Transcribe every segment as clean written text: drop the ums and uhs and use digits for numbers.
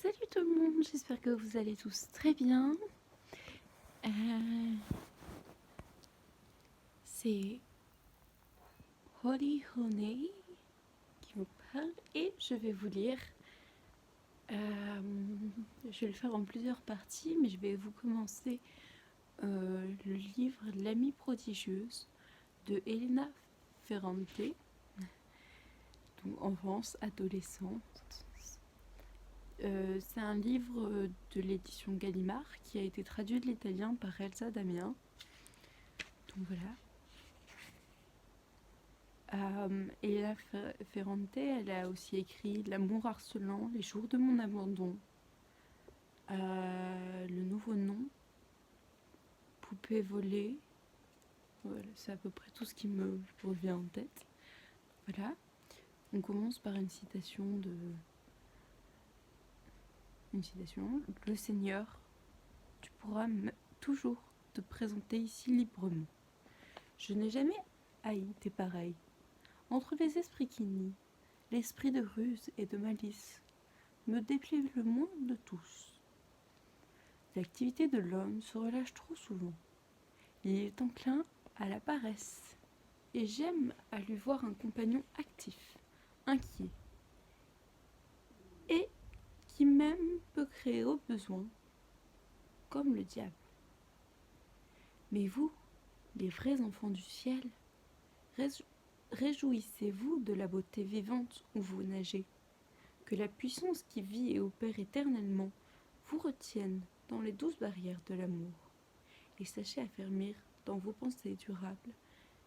Salut tout le monde, j'espère que vous allez tous très bien. Euh, c'est Holly Honey qui vous parle et je vais vous lire. Je vais le faire en plusieurs parties, mais je vais vous commencer le livre L'amie prodigieuse de Elena Ferrante, donc enfance, adolescente. C'est un livre de l'édition Gallimard qui a été traduit de l'italien par Elsa Damien. Donc voilà. Elena Ferrante, elle a aussi écrit L'amour harcelant, Les jours de mon abandon, Le nouveau nom, Poupée volée. Voilà, c'est à peu près tout ce qui me revient en tête. Voilà. On commence par une citation. Le Seigneur, tu pourras toujours te présenter ici librement. Je n'ai jamais haï tes pareils. Entre les esprits qui nient, l'esprit de ruse et de malice me déplaît le moins de tous. L'activité de l'homme se relâche trop souvent. Il est enclin à la paresse, et j'aime à lui voir un compagnon actif, inquiet, et qui même peut créer au besoin, comme le diable. Mais vous, les vrais enfants du ciel, réjouissez-vous de la beauté vivante où vous nagez, que la puissance qui vit et opère éternellement vous retienne dans les douces barrières de l'amour, et sachez affermir dans vos pensées durables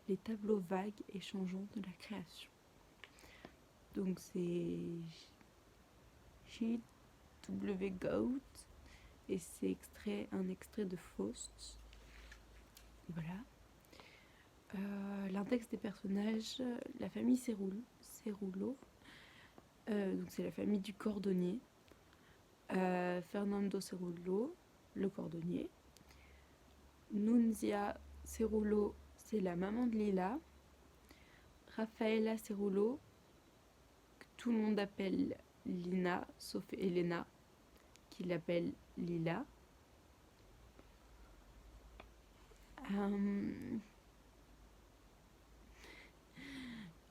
les tableaux vagues et changeants de la création. Donc c'est J.W. Goat et c'est un extrait de Faust. Voilà. L'index des personnages, la famille Cerullo, donc c'est la famille du cordonnier. Fernando Cerullo, le cordonnier. Nunzia Cerullo, c'est la maman de Lila. Raffaella Cerullo, que tout le monde appelle Lina, sauf Elena, qui l'appelle Lila.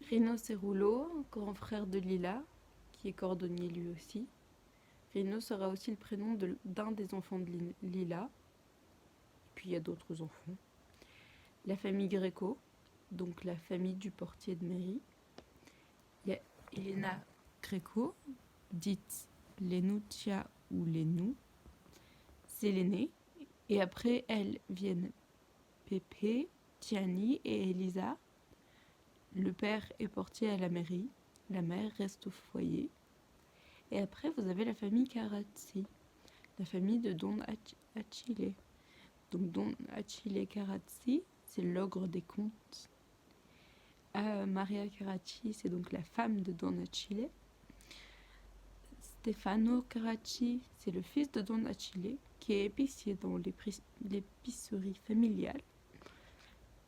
Rino Cerullo, grand frère de Lila, qui est cordonnier lui aussi. Rino sera aussi le prénom d'un des enfants de Lila. Puis il y a d'autres enfants. La famille Greco, donc la famille du portier de mairie. Il y a Elena Greco, dite Lenuccia ou Lenou. C'est l'aînée. Et après elles viennent Pepe, Gianni et Elisa. Le père est portier à la mairie. La mère reste au foyer. Et après, vous avez la famille Carazzi, la famille de Don Achille. Donc Don Achille Carazzi, c'est l'ogre des contes. Maria Caracci, c'est donc la femme de Don Achille. Stefano Caracci, c'est le fils de Don Achille, qui est épicier dans l'épicerie familiale.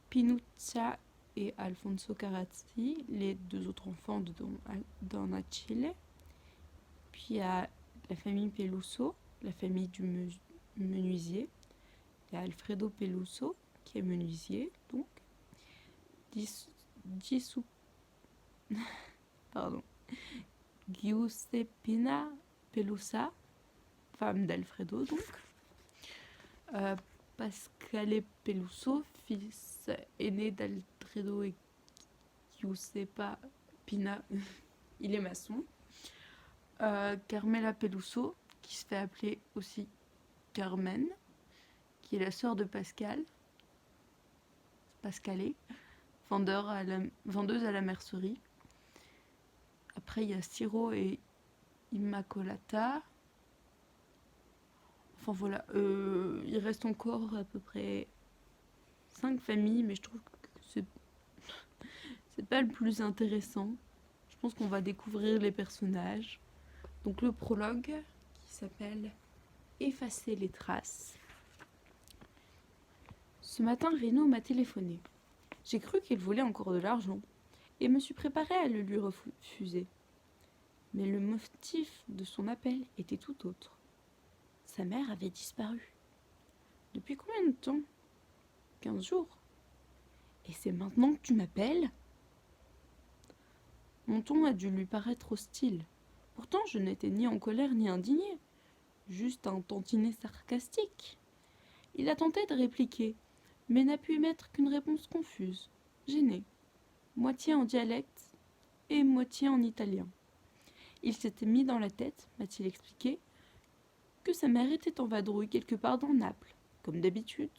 Pinuccia et Alfonso Carazzi, les deux autres enfants de Don Achille. Puis il y a la famille Peluso, la famille du menuisier. Il y a Alfredo Peluso, qui est menuisier, donc. Giuseppina Pelusa, femme d'Alfredo, donc. Pasquale Peluso, fils aîné d'Alfredo et Giuseppa Pina, il est maçon. Carmela Peluso, qui se fait appeler aussi Carmen, qui est la sœur de Pascale, vendeuse à la mercerie. Après, il y a Ciro et Immacolata. Enfin voilà, il reste encore à peu près 5 familles, mais je trouve que c'est pas le plus intéressant. Je pense qu'on va découvrir les personnages. Donc le prologue, qui s'appelle Effacer les traces. Ce matin, Reno m'a téléphoné. J'ai cru qu'il voulait encore de l'argent et me suis préparée à le lui refuser. Mais le motif de son appel était tout autre. Sa mère avait disparu. Depuis combien de temps? 15 jours. Et c'est maintenant que tu m'appelles? Mon ton a dû lui paraître hostile. Pourtant, je n'étais ni en colère ni indignée. Juste un tantinet sarcastique. Il a tenté de répliquer, mais n'a pu émettre qu'une réponse confuse, gênée, moitié en dialecte et moitié en italien. Il s'était mis dans la tête, m'a-t-il expliqué, que sa mère était en vadrouille quelque part dans Naples, comme d'habitude.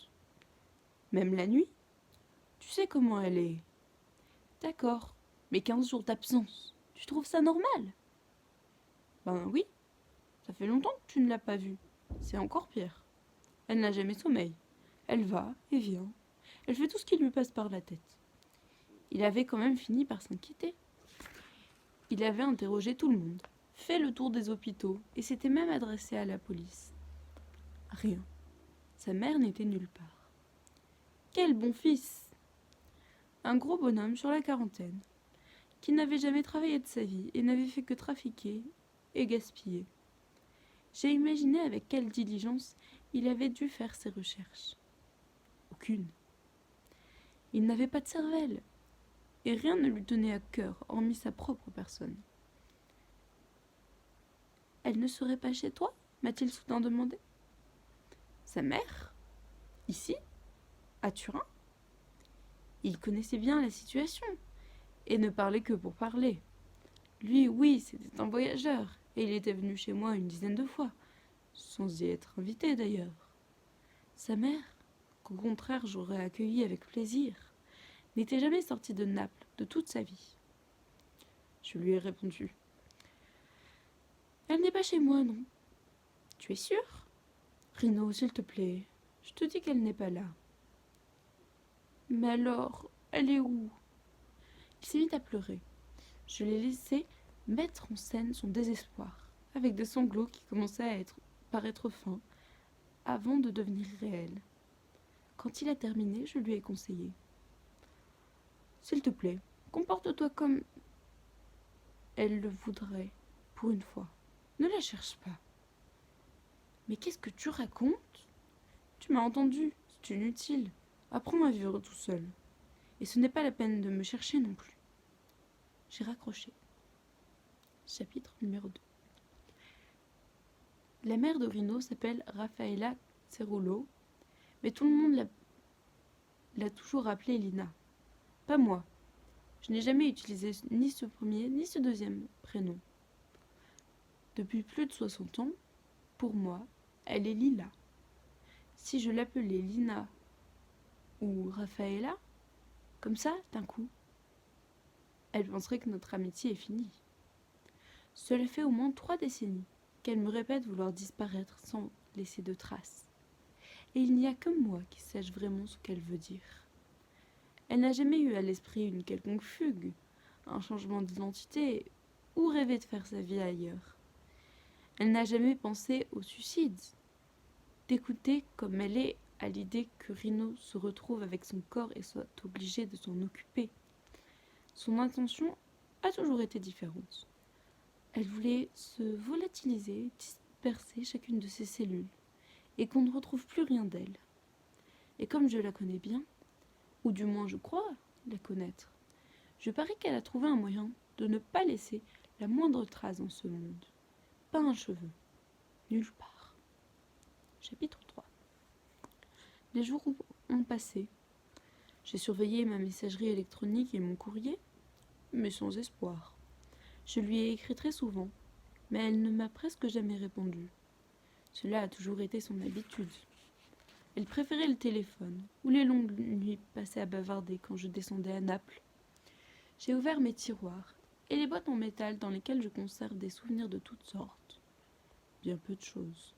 Même la nuit. Tu sais comment elle est. D'accord, mais 15 jours d'absence, tu trouves ça normal? Ben oui, ça fait longtemps que tu ne l'as pas vue. C'est encore pire. Elle n'a jamais sommeil. Elle va et vient. Elle fait tout ce qui lui passe par la tête. Il avait quand même fini par s'inquiéter. Il avait interrogé tout le monde, fait le tour des hôpitaux et s'était même adressé à la police. Rien. Sa mère n'était nulle part. Quel bon fils! Un gros bonhomme sur la quarantaine, qui n'avait jamais travaillé de sa vie et n'avait fait que trafiquer et gaspiller. J'ai imaginé avec quelle diligence il avait dû faire ses recherches. Aucune. Il n'avait pas de cervelle, et rien ne lui tenait à cœur, hormis sa propre personne. « Elle ne serait pas chez toi ?» m'a-t-il soudain demandé. Sa mère? Ici? À Turin? Il connaissait bien la situation, et ne parlait que pour parler. Lui, oui, c'était un voyageur, et il était venu chez moi une dizaine de fois, sans y être invité d'ailleurs. Sa mère, qu'au contraire j'aurais accueillie avec plaisir, n'était jamais sortie de Naples de toute sa vie. Je lui ai répondu. Elle n'est pas chez moi, non. Tu es sûr? Rino, s'il te plaît, je te dis qu'elle n'est pas là. Mais alors, elle est où? Il s'est mis à pleurer. Je l'ai laissé mettre en scène son désespoir, avec des sanglots qui commençaient à paraître fins, avant de devenir réels. Quand il a terminé, je lui ai conseillé. S'il te plaît, comporte-toi comme elle le voudrait, pour une fois. Ne la cherche pas. Mais qu'est-ce que tu racontes? Tu m'as entendu, c'est inutile. Apprends à vivre tout seul. Et ce n'est pas la peine de me chercher non plus. J'ai raccroché. Chapitre numéro 2. La mère de Rino s'appelle Raffaella Cerullo, mais tout le monde l'a toujours appelée Lina. Pas moi. Je n'ai jamais utilisé ni ce premier ni ce deuxième prénom. Depuis plus de 60 ans, pour moi, elle est Lila. Si je l'appelais Lina ou Raffaella, comme ça, d'un coup, elle penserait que notre amitié est finie. Cela fait au moins 3 décennies qu'elle me répète vouloir disparaître sans laisser de traces. Et il n'y a que moi qui sache vraiment ce qu'elle veut dire. Elle n'a jamais eu à l'esprit une quelconque fugue, un changement d'identité ou rêvé de faire sa vie ailleurs. Elle n'a jamais pensé au suicide, d'écouter comme elle est à l'idée que Rino se retrouve avec son corps et soit obligé de s'en occuper. Son intention a toujours été différente. Elle voulait se volatiliser, disperser chacune de ses cellules, et qu'on ne retrouve plus rien d'elle. Et comme je la connais bien, ou du moins je crois la connaître, je parie qu'elle a trouvé un moyen de ne pas laisser la moindre trace dans ce monde. Pas un cheveu, nulle part. Chapitre 3. Les jours ont passé. J'ai surveillé ma messagerie électronique et mon courrier, mais sans espoir. Je lui ai écrit très souvent, mais elle ne m'a presque jamais répondu. Cela a toujours été son habitude. Elle préférait le téléphone, ou les longues nuits passées à bavarder quand je descendais à Naples. J'ai ouvert mes tiroirs, et les boîtes en métal dans lesquelles je conserve des souvenirs de toutes sortes. Bien peu de choses.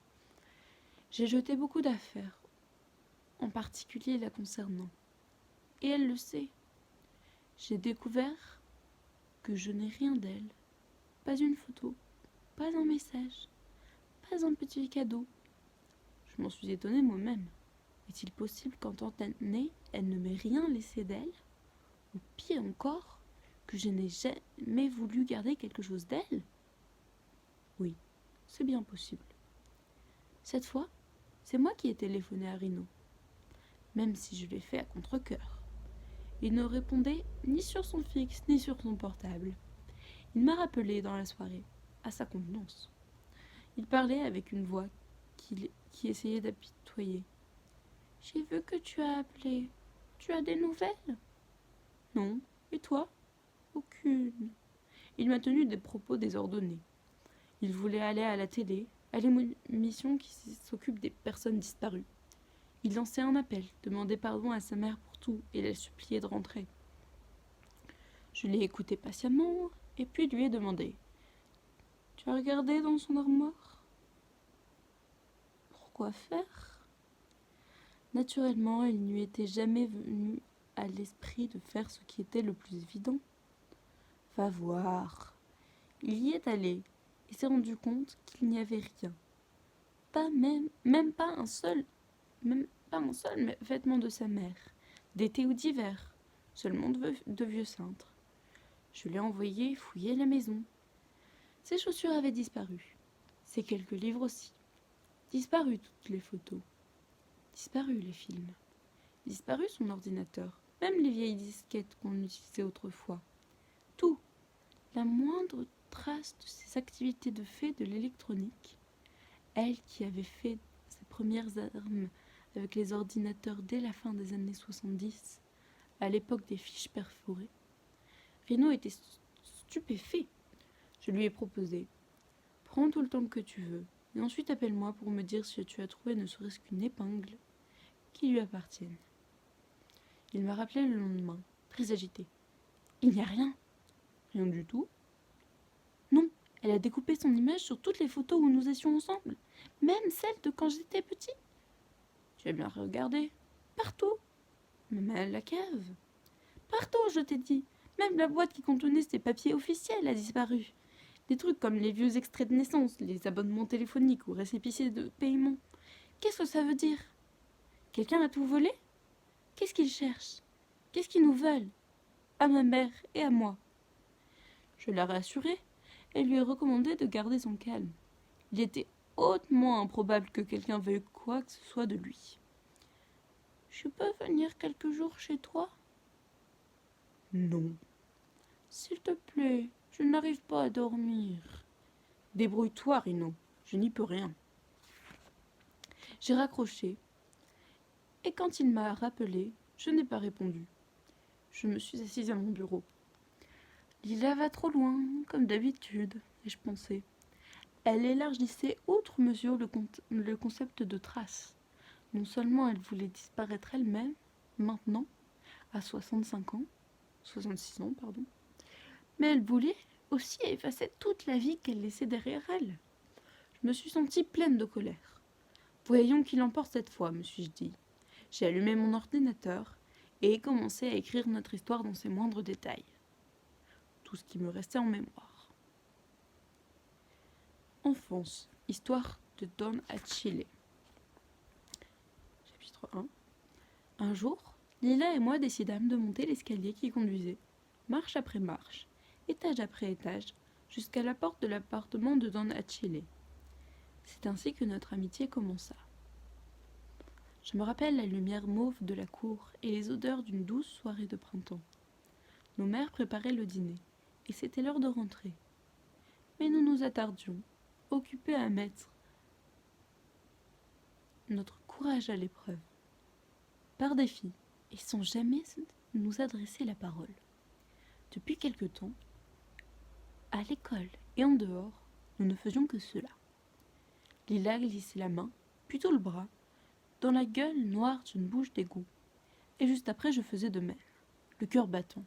J'ai jeté beaucoup d'affaires, en particulier la concernant. Et elle le sait. J'ai découvert que je n'ai rien d'elle. Pas une photo, pas un message, pas un petit cadeau. Je m'en suis étonnée moi-même. Est-il possible qu'en tant qu'année, elle ne m'ait rien laissé d'elle? Ou pire encore, que je n'ai jamais voulu garder quelque chose d'elle? Oui, c'est bien possible. Cette fois, c'est moi qui ai téléphoné à Rino, même si je l'ai fait à contre-cœur. Il ne répondait ni sur son fixe ni sur son portable. Il m'a rappelé dans la soirée, à sa contenance. Il parlait avec une voix qui essayait d'apitoyer. « J'ai vu que tu as appelé. Tu as des nouvelles ?»« Non. Et toi ?»« Aucune. » Il m'a tenu des propos désordonnés. Il voulait aller à la télé, à l'émission qui s'occupe des personnes disparues. Il lançait un appel, demandait pardon à sa mère pour tout et la suppliait de rentrer. Je l'ai écouté patiemment et puis lui ai demandé « Tu as regardé dans son armoire ?»« Pourquoi faire ?» Naturellement, il ne lui était jamais venu à l'esprit de faire ce qui était le plus évident. Va voir. Il y est allé et s'est rendu compte qu'il n'y avait rien. Même pas un seul vêtement de sa mère, d'été ou d'hiver, seulement de vieux cintres. Je l'ai envoyé fouiller la maison. Ses chaussures avaient disparu. Ses quelques livres aussi. Disparu toutes les photos. Disparu les films. Disparu son ordinateur. Même les vieilles disquettes qu'on utilisait autrefois. Tout. La moindre trace de ses activités de fait de l'électronique. Elle qui avait fait ses premières armes avec les ordinateurs dès la fin des années 70, à l'époque des fiches perforées. Rino était stupéfait. Je lui ai proposé « Prends tout le temps que tu veux, et ensuite appelle-moi pour me dire si tu as trouvé ne serait-ce qu'une épingle qui lui appartienne. » Il m'a rappelé le lendemain, très agité. « Il n'y a rien. »« Rien du tout. » ?»« Non, elle a découpé son image sur toutes les photos où nous étions ensemble, même celles de quand j'étais petit. »« Tu as bien regardé. Partout. Même à la cave. Partout, je t'ai dit. Même la boîte qui contenait ses papiers officiels a disparu. Des trucs comme les vieux extraits de naissance, les abonnements téléphoniques ou récépissés de paiement. Qu'est-ce que ça veut dire? Quelqu'un a tout volé? Qu'est-ce qu'ils cherchent? Qu'est-ce qu'ils nous veulent? À ma mère et à moi. » Je l'ai rassuré et lui ai recommandé de garder son calme. Il était hautement improbable que quelqu'un veuille quoi que ce soit de lui. « Je peux venir quelques jours chez toi? » « Non. »« S'il te plaît, je n'arrive pas à dormir. »« Débrouille-toi, Rino, je n'y peux rien. » J'ai raccroché, et quand il m'a rappelé, je n'ai pas répondu. Je me suis assise à mon bureau. Lila va trop loin, comme d'habitude, ai-je pensé. Elle élargissait outre mesure le concept de trace. Non seulement elle voulait disparaître elle-même, maintenant, à 66 ans, mais elle voulait aussi effacer toute la vie qu'elle laissait derrière elle. Je me suis sentie pleine de colère. Voyons qui l'emporte cette fois, me suis-je dit. J'ai allumé mon ordinateur et ai commencé à écrire notre histoire dans ses moindres détails. Tout ce qui me restait en mémoire. Enfance, histoire de Don Achille. Chapitre 1. Un jour, Lila et moi décidâmes de monter l'escalier qui conduisait, marche après marche, étage après étage, jusqu'à la porte de l'appartement de Don Achille. C'est ainsi que notre amitié commença. Je me rappelle la lumière mauve de la cour et les odeurs d'une douce soirée de printemps. Nos mères préparaient le dîner, et c'était l'heure de rentrer. Mais nous nous attardions, occupés à mettre notre courage à l'épreuve, par défi, et sans jamais nous adresser la parole. Depuis quelque temps, à l'école et en dehors, nous ne faisions que cela. Lila glissait la main, plutôt le bras, dans la gueule noire d'une bouche d'égout. Et juste après, je faisais de même, le cœur battant,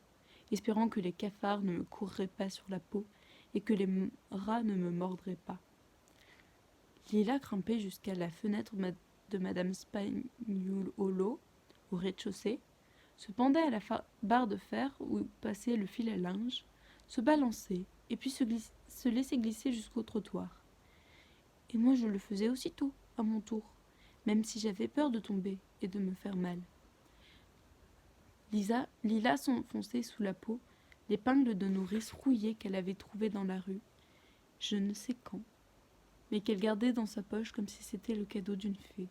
espérant que les cafards ne me courraient pas sur la peau et que les rats ne me mordraient pas. Lila grimpait jusqu'à la fenêtre de Madame Spagnuolo, au rez-de-chaussée, se pendait à la barre de fer où passait le fil à linge, se balançait et puis se laissait glisser jusqu'au trottoir. Et moi je le faisais aussitôt, à mon tour, même si j'avais peur de tomber et de me faire mal. Lila s'enfonçait sous la peau l'épingle de nourrice rouillée qu'elle avait trouvée dans la rue, je ne sais quand, mais qu'elle gardait dans sa poche comme si c'était le cadeau d'une fée.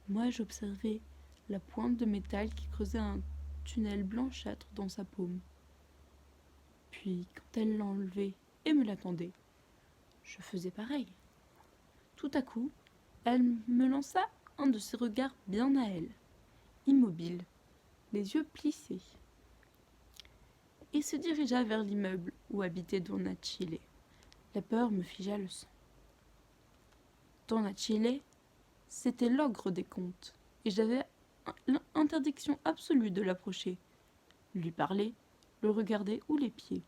Moi, j'observais la pointe de métal qui creusait un tunnel blanchâtre dans sa paume. Puis, quand elle l'enlevait et me l'attendait, je faisais pareil. Tout à coup, elle me lança un de ses regards bien à elle, immobile, les yeux plissés, et se dirigea vers l'immeuble où habitait Donna Chile. La peur me figea le sang. Donna Chile, c'était l'ogre des contes, et j'avais l'interdiction absolue de l'approcher, lui parler, le regarder ou l'épier.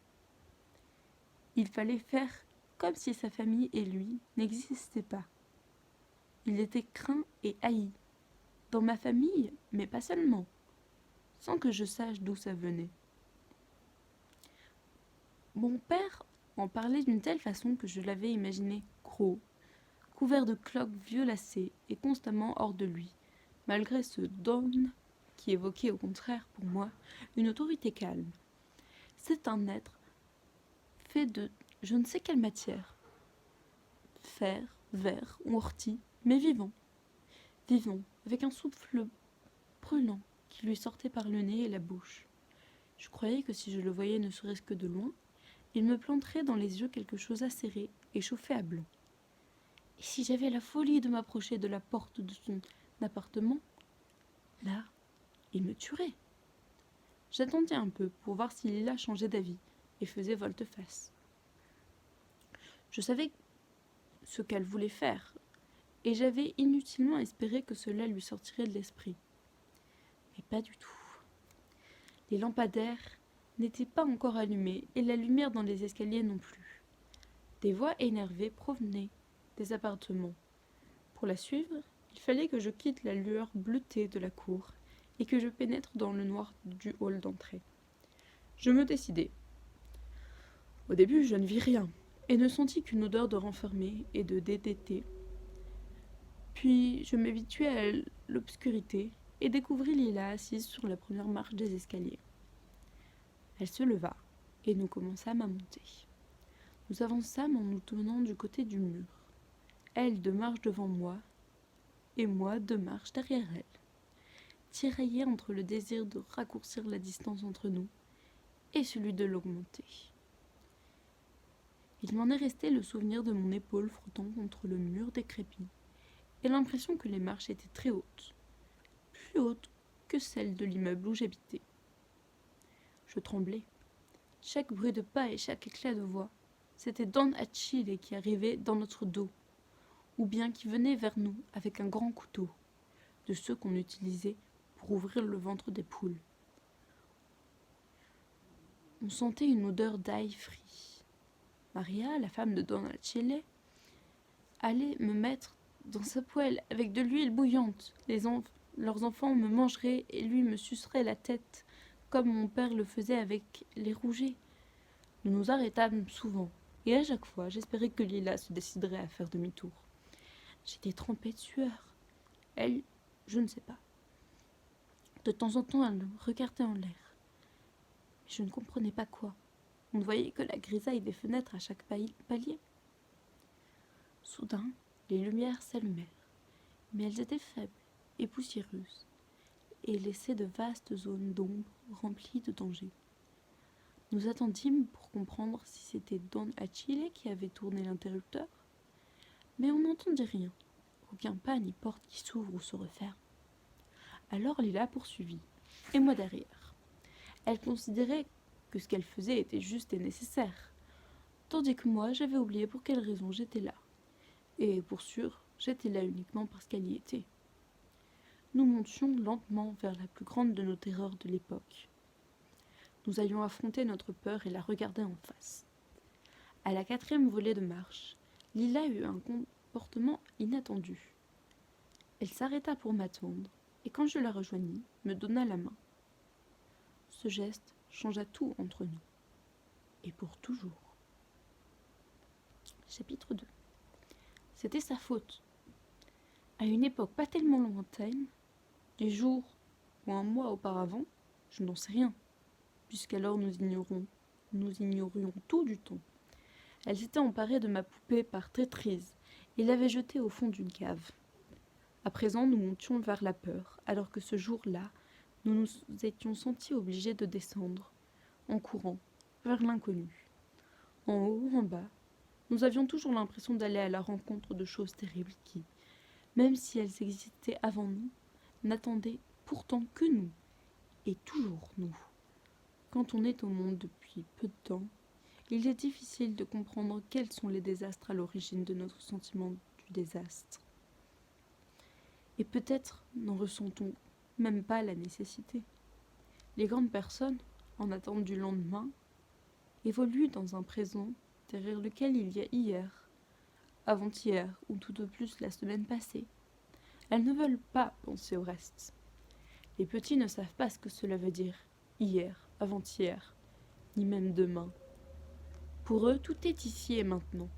Il fallait faire comme si sa famille et lui n'existaient pas. Il était craint et haï, dans ma famille, mais pas seulement, sans que je sache d'où ça venait. Mon père en parlait d'une telle façon que je l'avais imaginé gros, couvert de cloques violacées et constamment hors de lui, malgré ce don qui évoquait au contraire pour moi une autorité calme. C'est un être fait de je ne sais quelle matière, fer, verre ou ortie, mais vivant, avec un souffle brûlant qui lui sortait par le nez et la bouche. Je croyais que si je le voyais ne serait-ce que de loin, il me planterait dans les yeux quelque chose acéré et chauffé à blanc. Et si j'avais la folie de m'approcher de la porte de son appartement, là, il me tuerait. J'attendais un peu pour voir si Lila changeait d'avis et faisait volte-face. Je savais ce qu'elle voulait faire, et j'avais inutilement espéré que cela lui sortirait de l'esprit. Mais pas du tout. Les lampadaires n'étaient pas encore allumés, et la lumière dans les escaliers non plus. Des voix énervées provenaient des appartements. Pour la suivre, il fallait que je quitte la lueur bleutée de la cour et que je pénètre dans le noir du hall d'entrée. Je me décidai. Au début, je ne vis rien, et ne sentis qu'une odeur de renfermé et de DDT. Puis je m'habituai à l'obscurité et découvris Lila assise sur la première marche des escaliers. Elle se leva, et nous commençâmes à monter. Nous avançâmes en nous tenant du côté du mur. Elle 2 marches devant moi, et moi 2 marches derrière elle, tiraillés entre le désir de raccourcir la distance entre nous et celui de l'augmenter. Il m'en est resté le souvenir de mon épaule frottant contre le mur décrépit, et l'impression que les marches étaient très hautes, plus hautes que celles de l'immeuble où j'habitais. Je tremblais. Chaque bruit de pas et chaque éclat de voix, c'était Don Achille qui arrivait dans notre dos, ou bien qui venait vers nous avec un grand couteau, de ceux qu'on utilisait pour ouvrir le ventre des poules. On sentait une odeur d'ail frit. Maria, la femme de Don Achille, allait me mettre dans sa poêle avec de l'huile bouillante. Leurs enfants me mangeraient et lui me sucerait la tête, comme mon père le faisait avec les rougets. Nous nous arrêtâmes souvent, et à chaque fois, j'espérais que Lila se déciderait à faire demi-tour. J'étais trempée de sueur. Elle, je ne sais pas. De temps en temps, elle me regardait en l'air. Mais je ne comprenais pas quoi. On ne voyait que la grisaille des fenêtres à chaque palier. Soudain, les lumières s'allumèrent, mais elles étaient faibles et poussiéreuses, et laissaient de vastes zones d'ombre remplies de dangers. Nous attendîmes pour comprendre si c'était Don Achille qui avait tourné l'interrupteur, mais on n'entendit rien, aucun pas ni porte qui s'ouvre ou se referme. Alors Lila poursuivit, et moi derrière. Elle considérait que ce qu'elle faisait était juste et nécessaire, tandis que moi j'avais oublié pour quelle raison j'étais là. Et pour sûr, j'étais là uniquement parce qu'elle y était. Nous montions lentement vers la plus grande de nos terreurs de l'époque. Nous allions affronter notre peur et la regarder en face. À la 4e volée de marche, Lila eut un comportement inattendu. Elle s'arrêta pour m'attendre, et quand je la rejoignis, me donna la main. Ce geste changea tout entre nous, et pour toujours. Chapitre 2. C'était sa faute. À une époque pas tellement lointaine, des jours ou un mois auparavant, je n'en sais rien, puisqu'alors nous ignorions tout du temps. Elle s'était emparée de ma poupée par traîtrise et l'avait jetée au fond d'une cave. À présent, nous montions vers la peur, alors que ce jour-là, nous nous étions sentis obligés de descendre, en courant, vers l'inconnu. En haut, en bas, nous avions toujours l'impression d'aller à la rencontre de choses terribles qui, même si elles existaient avant nous, n'attendaient pourtant que nous, et toujours nous. Quand on est au monde depuis peu de temps, il est difficile de comprendre quels sont les désastres à l'origine de notre sentiment du désastre. Et peut-être n'en ressentons même pas la nécessité. Les grandes personnes, en attente du lendemain, évoluent dans un présent derrière lequel il y a hier, avant-hier ou tout au plus la semaine passée. Elles ne veulent pas penser au reste. Les petits ne savent pas ce que cela veut dire, hier, avant-hier, ni même demain. Pour eux, tout est ici et maintenant.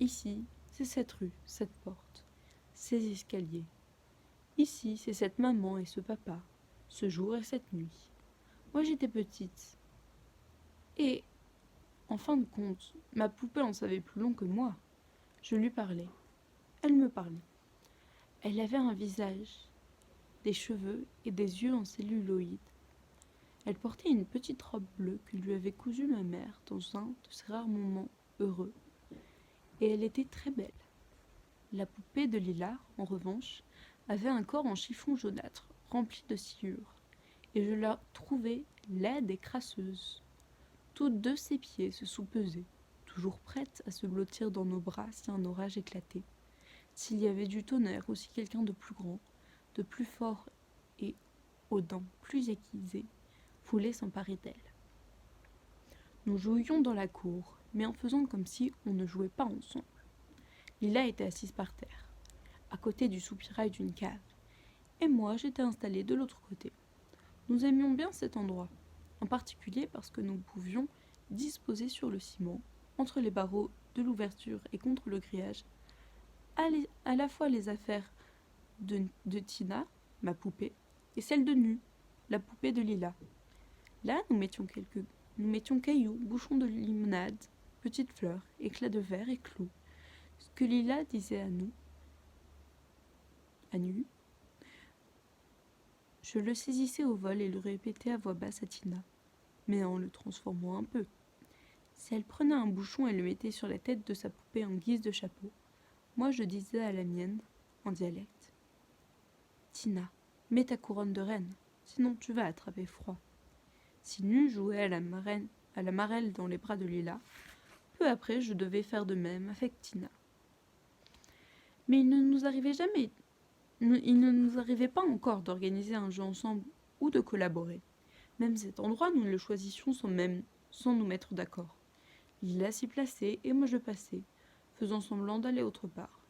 Ici, c'est cette rue, cette porte, ces escaliers. Ici, c'est cette maman et ce papa, ce jour et cette nuit. Moi, j'étais petite. Et, en fin de compte, ma poupée en savait plus long que moi. Je lui parlais. Elle me parlait. Elle avait un visage, des cheveux et des yeux en celluloïd. Elle portait une petite robe bleue que lui avait cousue ma mère dans un de ses rares moments heureux. Et elle était très belle. La poupée de Lila, en revanche, avait un corps en chiffon jaunâtre, rempli de sciure, et je la trouvais laide et crasseuse. Toutes deux ses pieds se soupesaient, toujours prêtes à se blottir dans nos bras si un orage éclatait, s'il y avait du tonnerre ou si quelqu'un de plus grand, de plus fort et aux dents plus aiguisées voulait s'emparer d'elle. Nous jouions dans la cour, mais en faisant comme si on ne jouait pas ensemble. Lila était assise par terre, à côté du soupirail d'une cave, et moi j'étais installée de l'autre côté. Nous aimions bien cet endroit, en particulier parce que nous pouvions disposer sur le ciment, entre les barreaux de l'ouverture et contre le grillage, à la fois les affaires de Tina, ma poupée, et celles de Nu, la poupée de Lila. Là, nous mettions cailloux, bouchons de limonade, petites fleurs, éclats de verre et clous. Ce que Lila disait à Nu, je le saisissais au vol et le répétais à voix basse à Tina, mais en le transformant un peu. Si elle prenait un bouchon et le mettait sur la tête de sa poupée en guise de chapeau, moi je disais à la mienne, en dialecte, « Tina, mets ta couronne de reine, sinon tu vas attraper froid. » Si Nu jouait à la marelle dans les bras de Lila, peu après je devais faire de même avec Tina. Mais il ne nous arrivait pas encore d'organiser un jeu ensemble ou de collaborer. Même cet endroit, nous le choisissions sans nous mettre d'accord. Lila s'y plaçait et moi je passais, faisant semblant d'aller autre part.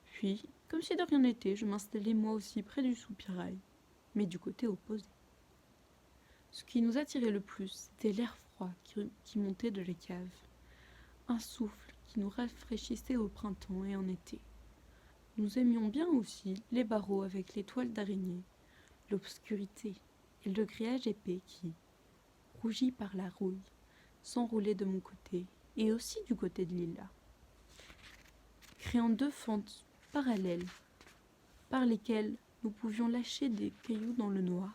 Puis, comme si de rien n'était, je m'installais moi aussi près du soupirail, mais du côté opposé. Ce qui nous attirait le plus, c'était l'air froid qui montait de la cave. Un souffle qui nous rafraîchissait au printemps et en été. Nous aimions bien aussi les barreaux avec les toiles d'araignée, l'obscurité et le grillage épais qui, rougi par la rouille, s'enroulait de mon côté et aussi du côté de Lila, créant deux fentes parallèles par lesquelles nous pouvions lâcher des cailloux dans le noir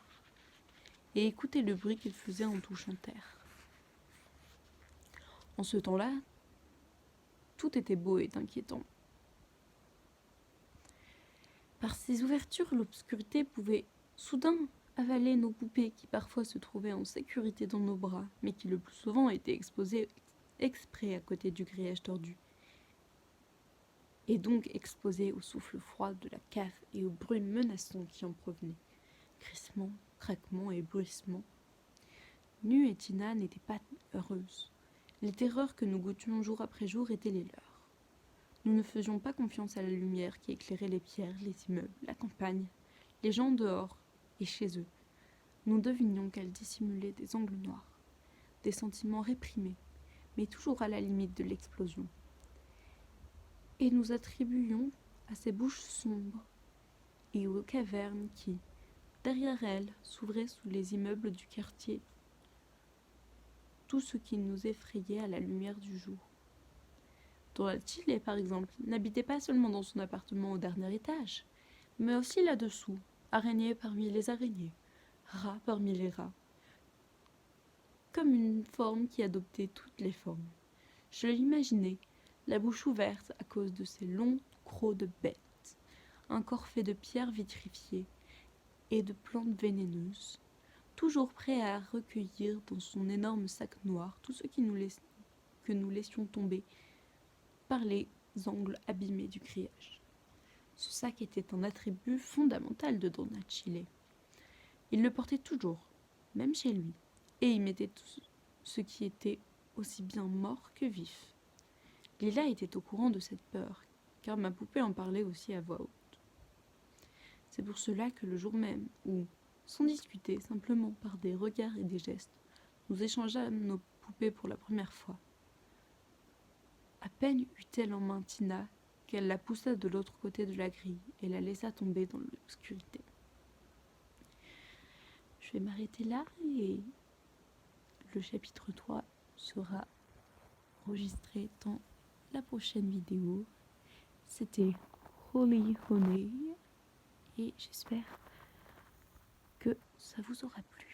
et écouter le bruit qu'ils faisaient en touchant terre. En ce temps-là, tout était beau et inquiétant. Par ces ouvertures, l'obscurité pouvait soudain avaler nos poupées qui parfois se trouvaient en sécurité dans nos bras, mais qui le plus souvent étaient exposées exprès à côté du grillage tordu, et donc exposées au souffle froid de la cave et au bruit menaçant qui en provenait, crissement, craquement et bruissement. Nu et Tina n'étaient pas heureuses. Les terreurs que nous goûtions jour après jour étaient les leurs. Nous ne faisions pas confiance à la lumière qui éclairait les pierres, les immeubles, la campagne, les gens dehors et chez eux. Nous devinions qu'elle dissimulait des angles noirs, des sentiments réprimés, mais toujours à la limite de l'explosion. Et nous attribuions à ces bouches sombres et aux cavernes qui, derrière elles, s'ouvraient sous les immeubles du quartier, tout ce qui nous effrayait à la lumière du jour. Donald Chile, par exemple, n'habitait pas seulement dans son appartement au dernier étage, mais aussi là-dessous, araignée parmi les araignées, rat parmi les rats, comme une forme qui adoptait toutes les formes. Je l'imaginais, la bouche ouverte à cause de ses longs crocs de bête, un corps fait de pierres vitrifiées et de plantes vénéneuses, toujours prêt à recueillir dans son énorme sac noir tout ce que nous laissions tomber par les angles abîmés du grillage. Ce sac était un attribut fondamental de Donald Chile. Il le portait toujours, même chez lui, et y mettait tout ce qui était aussi bien mort que vif. Lila était au courant de cette peur, car ma poupée en parlait aussi à voix haute. C'est pour cela que le jour même où, sans discuter, simplement par des regards et des gestes, nous échangeâmes nos poupées pour la première fois, à peine eut-elle en main Tina qu'elle la poussa de l'autre côté de la grille et la laissa tomber dans l'obscurité. Je vais m'arrêter là et le chapitre 3 sera enregistré dans la prochaine vidéo. C'était Holy Honey et j'espère que ça vous aura plu.